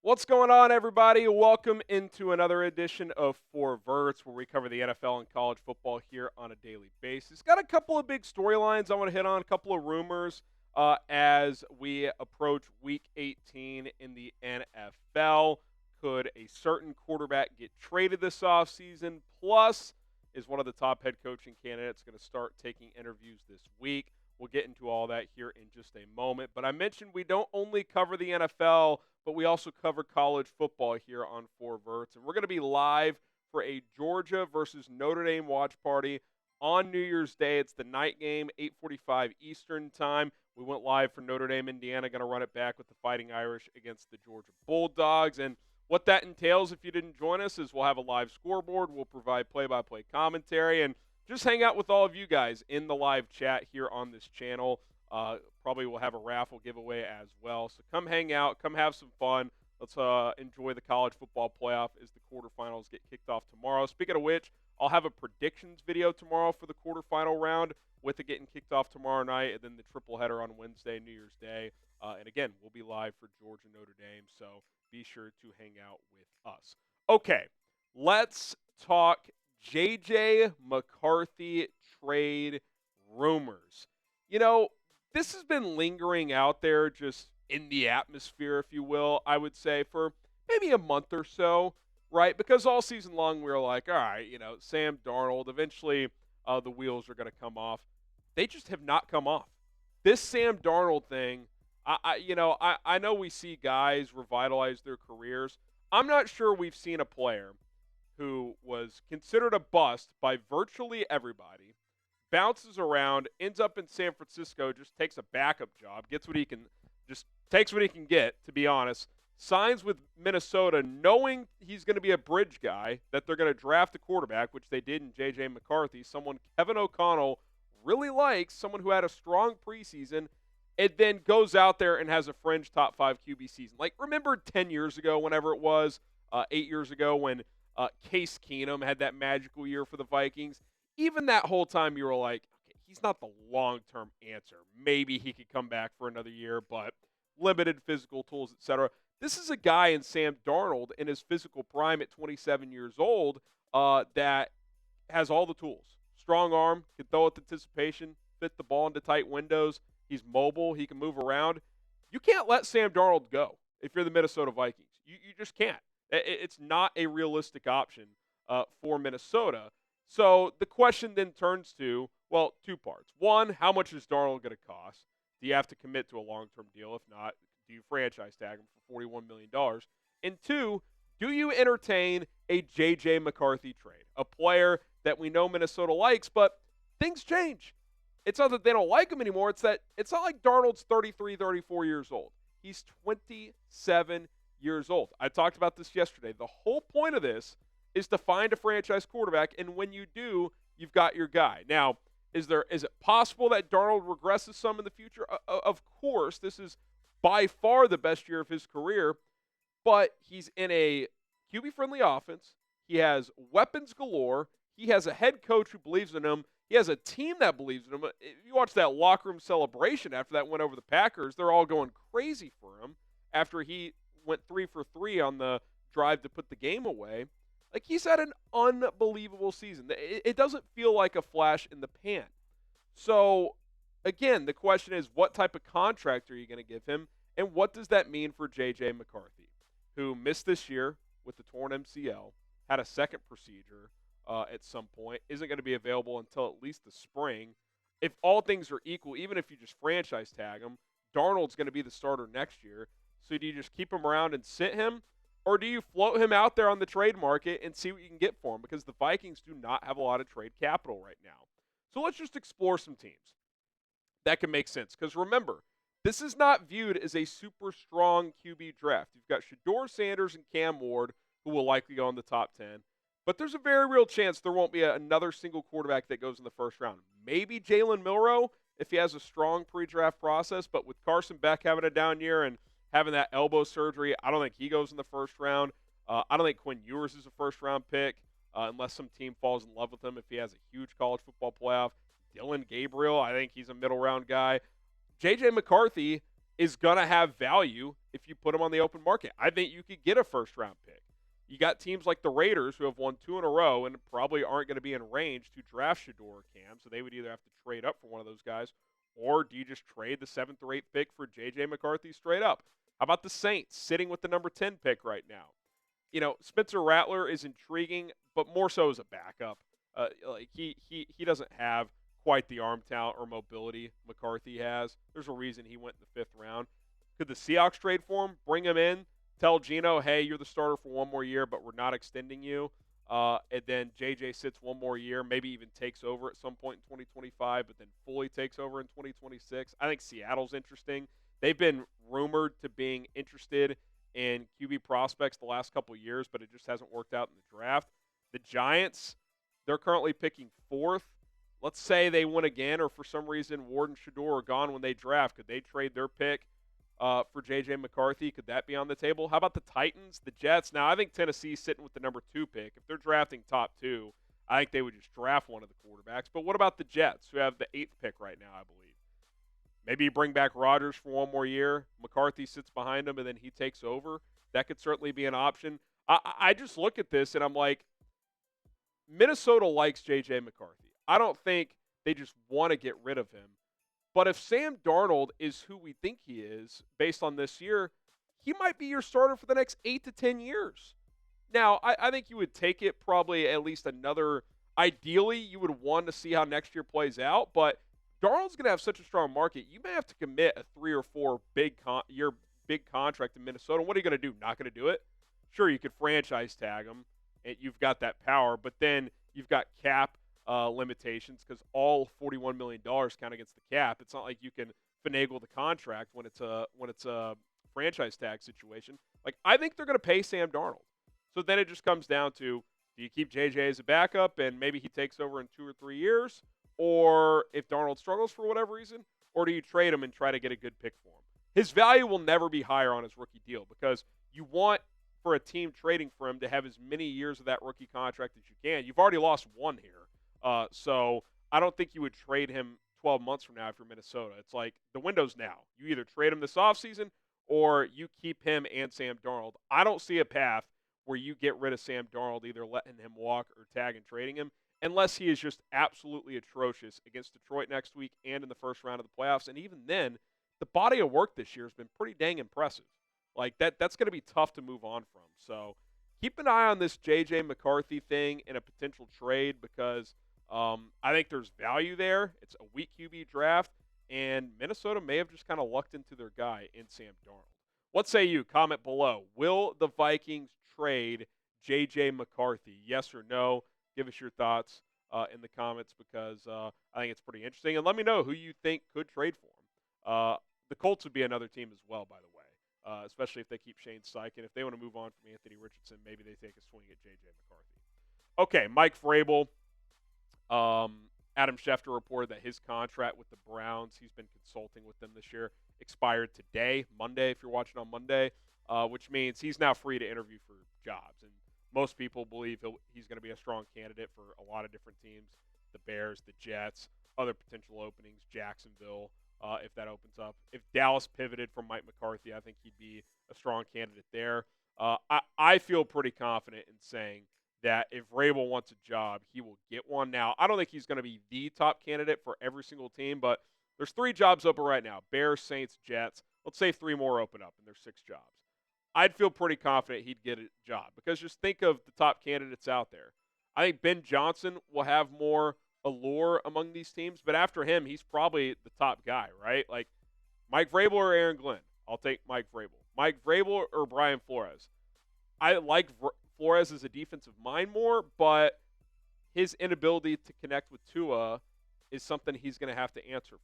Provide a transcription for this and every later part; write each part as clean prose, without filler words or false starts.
What's going on, everybody? Welcome into another edition of Verts, where we cover the NFL and college football here on a daily basis. Got a couple of big storylines I want to hit on, a couple of rumors as we approach Week 18 in the NFL. Could a certain quarterback get traded this offseason? Plus, is one of the top head coaching candidates going to start taking interviews this week? We'll get into all that here in just a moment. But I mentioned we don't only cover the NFL, but we also cover college football here on Verts. And we're going to be live for a Georgia versus Notre Dame watch party on New Year's Day. It's the night game, 8:45 Eastern time. We went live for Notre Dame, Indiana. Going to run it back with the Fighting Irish against the Georgia Bulldogs. And what that entails, if you didn't join us, is we'll have a live scoreboard. We'll provide play-by-play commentary and just hang out with all of you guys in the live chat here on this channel. Probably we'll have a raffle giveaway as well. So come hang out. Come have some fun. Let's enjoy the college football playoff as the quarterfinals get kicked off tomorrow. Speaking of which, I'll have a predictions video tomorrow for the quarterfinal round with it getting kicked off tomorrow night, and then the triple header on Wednesday, New Year's Day. And again, we'll be live for Georgia Notre Dame, so be sure to hang out with us. Okay, let's talk JJ McCarthy trade rumors. You know, this has been lingering out there just in the atmosphere, if you will, I would say, for maybe a month or so, right? Because all season long we were like, all right, Sam Darnold, eventually the wheels are going to come off. They just have not come off. This Sam Darnold thing, I know we see guys revitalize their careers. I'm not sure we've seen a player who was considered a bust by virtually everybody, bounces around, ends up in San Francisco, just takes a backup job, takes what he can get, to be honest, signs with Minnesota knowing he's going to be a bridge guy, that they're going to draft a quarterback, which they did in JJ McCarthy, someone Kevin O'Connell really likes, someone who had a strong preseason, and then goes out there and has a fringe top 5 QB season. Like, remember 10 years ago, whenever it was, 8 years ago, when Case Keenum had that magical year for the Vikings? Even that whole time you were like, okay, he's not the long-term answer. Maybe he could come back for another year, but limited physical tools, etc. This is a guy in Sam Darnold in his physical prime at 27 years old that has all the tools. Strong arm, can throw with anticipation, fit the ball into tight windows. He's mobile. He can move around. You can't let Sam Darnold go if you're the Minnesota Vikings. You just can't. It's not a realistic option for Minnesota. So the question then turns to, well, two parts. One, how much is Darnold going to cost? Do you have to commit to a long-term deal? If not, do you franchise tag him for $41 million? And two, do you entertain a JJ McCarthy trade? A player that we know Minnesota likes, but things change. It's not that they don't like him anymore. It's that it's not like Darnold's 33, 34 years old. He's 27 years old. I talked about this yesterday. The whole point of this is to find a franchise quarterback, and when you do, you've got your guy. Now, is it possible that Darnold regresses some in the future? Of course, this is by far the best year of his career, but he's in a QB-friendly offense. He has weapons galore. He has a head coach who believes in him. He has a team that believes in him. If you watch that locker room celebration after that went over the Packers, they're all going crazy for him after he went 3 for 3 on the drive to put the game away. Like, he's had an unbelievable season. It doesn't feel like a flash in the pan. So, again, the question is, what type of contract are you going to give him? And what does that mean for JJ McCarthy, who missed this year with the torn MCL, had a second procedure at some point, isn't going to be available until at least the spring. If all things are equal, even if you just franchise tag him, Darnold's going to be the starter next year. So do you just keep him around and sit him? Or do you float him out there on the trade market and see what you can get for him? Because the Vikings do not have a lot of trade capital right now. So let's just explore some teams that can make sense. Because remember, this is not viewed as a super strong QB draft. You've got Shedeur Sanders and Cam Ward, who will likely go in the top 10. But there's a very real chance there won't be another single quarterback that goes in the first round. Maybe Jalen Milroe if he has a strong pre-draft process. But with Carson Beck having a down year and having that elbow surgery, I don't think he goes in the first round. I don't think Quinn Ewers is a first-round pick unless some team falls in love with him if he has a huge college football playoff. Dylan Gabriel, I think he's a middle-round guy. J.J. McCarthy, is going to have value if you put him on the open market. I think you could get a first-round pick. You got teams like the Raiders who have won 2 in a row and probably aren't going to be in range to draft Shedeur or Cam, so they would either have to trade up for one of those guys, or do you just trade the 7th or 8th pick for JJ McCarthy straight up? How about the Saints sitting with the number 10 pick right now? Spencer Rattler is intriguing, but more so as a backup. He doesn't have quite the arm talent or mobility McCarthy has. There's a reason he went in the 5th round. Could the Seahawks trade for him? Bring him in? Tell Geno, hey, you're the starter for one more year, but we're not extending you. And then JJ sits one more year, maybe even takes over at some point in 2025, but then fully takes over in 2026. I think Seattle's interesting. They've been rumored to being interested in QB prospects the last couple of years, but it just hasn't worked out in the draft. The Giants, they're currently picking 4th. Let's say they win again, or for some reason Ward and Shedeur are gone when they draft. Could they trade their pick for J.J. McCarthy? Could that be on the table? How about the Titans, the Jets? Now, I think Tennessee's sitting with the number 2 pick. If they're drafting top 2, I think they would just draft one of the quarterbacks. But what about the Jets, who have the 8th pick right now, I believe? Maybe you bring back Rodgers for one more year. McCarthy sits behind him, and then he takes over. That could certainly be an option. I just look at this, and I'm like, Minnesota likes J.J. McCarthy. I don't think they just want to get rid of him. But if Sam Darnold is who we think he is based on this year, he might be your starter for the next 8 to 10 years. Now, I think you would take it probably at least another – ideally, you would want to see how next year plays out. But Darnold's going to have such a strong market, you may have to commit a 3 or 4 big contract in Minnesota. What are you going to do? Not going to do it? Sure, you could franchise tag him, and you've got that power. But then you've got cap limitations because all $41 million count against the cap. It's not like you can finagle the contract when it's a franchise tag situation. Like, I think they're going to pay Sam Darnold. So then it just comes down to, do you keep JJ as a backup and maybe he takes over in 2 or 3 years? Or if Darnold struggles for whatever reason, or do you trade him and try to get a good pick for him? His value will never be higher on his rookie deal because you want for a team trading for him to have as many years of that rookie contract as you can. You've already lost one here. So I don't think you would trade him 12 months from now if you're Minnesota. It's like the window's now. You either trade him this offseason or you keep him and Sam Darnold. I don't see a path where you get rid of Sam Darnold, either letting him walk or tag and trading him, unless he is just absolutely atrocious against Detroit next week and in the first round of the playoffs. And even then, the body of work this year has been pretty dang impressive. Like, that's going to be tough to move on from. So keep an eye on this J.J. McCarthy thing in a potential trade because I think there's value there. It's a weak QB draft, and Minnesota may have just kind of lucked into their guy in Sam Darnold. What say you? Comment below. Will the Vikings trade J.J. McCarthy? Yes or no? Give us your thoughts in the comments because I think it's pretty interesting. And let me know who you think could trade for him. The Colts would be another team as well, by the way, especially if they keep Shane Steichen. If they want to move on from Anthony Richardson, maybe they take a swing at J.J. McCarthy. Okay, Mike Vrabel. Adam Schefter reported that his contract with the Browns, he's been consulting with them this year, expired today, Monday, if you're watching on Monday, which means he's now free to interview for jobs. And most people believe he's going to be a strong candidate for a lot of different teams, the Bears, the Jets, other potential openings, Jacksonville, if that opens up. If Dallas pivoted from Mike McCarthy, I think he'd be a strong candidate there. I feel pretty confident in saying that if Vrabel wants a job, he will get one. Now, I don't think he's going to be the top candidate for every single team, but there's 3 jobs open right now. Bears, Saints, Jets. Let's say 3 more open up, and there's 6 jobs. I'd feel pretty confident he'd get a job because just think of the top candidates out there. I think Ben Johnson will have more allure among these teams, but after him, he's probably the top guy, right? Like Mike Vrabel or Aaron Glenn. I'll take Mike Vrabel. Mike Vrabel or Brian Flores. I like Flores as a defensive mind more, but his inability to connect with Tua is something he's going to have to answer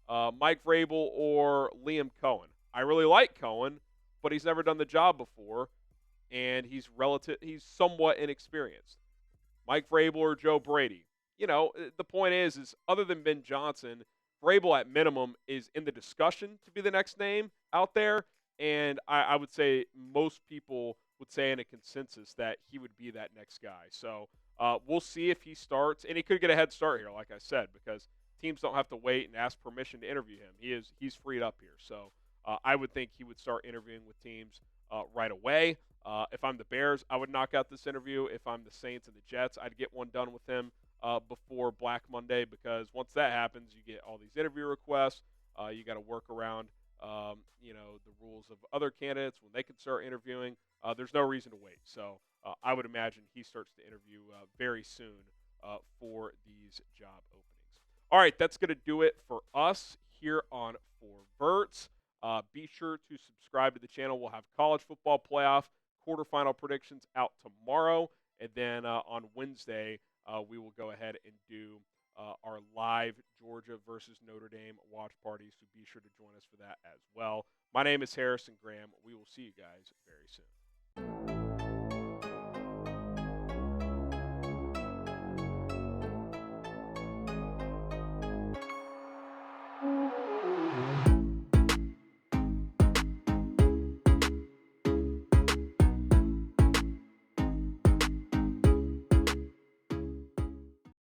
for. Mike Vrabel or Liam Cohen. I really like Cohen, but he's never done the job before, and he's somewhat inexperienced. Mike Vrabel or Joe Brady. You know, the point is other than Ben Johnson, Vrabel at minimum is in the discussion to be the next name out there, and I would say most people would say in a consensus that he would be that next guy. So we'll see if he starts, and he could get a head start here, like I said, because teams don't have to wait and ask permission to interview him. He's freed up here. So I would think he would start interviewing with teams right away. If I'm the Bears, I would knock out this interview. If I'm the Saints and the Jets, I'd get one done with him before Black Monday, because once that happens, you get all these interview requests. You got to work around, the rules of other candidates when they can start interviewing. There's no reason to wait. So I would imagine he starts to interview very soon for these job openings. All right, that's going to do it for us here on For Verts. Be sure to subscribe to the channel. We'll have college football playoff quarterfinal predictions out tomorrow. And then on Wednesday, we will go ahead and do our live Georgia versus Notre Dame watch party. So be sure to join us for that as well. My name is Harrison Graham. We will see you guys very soon.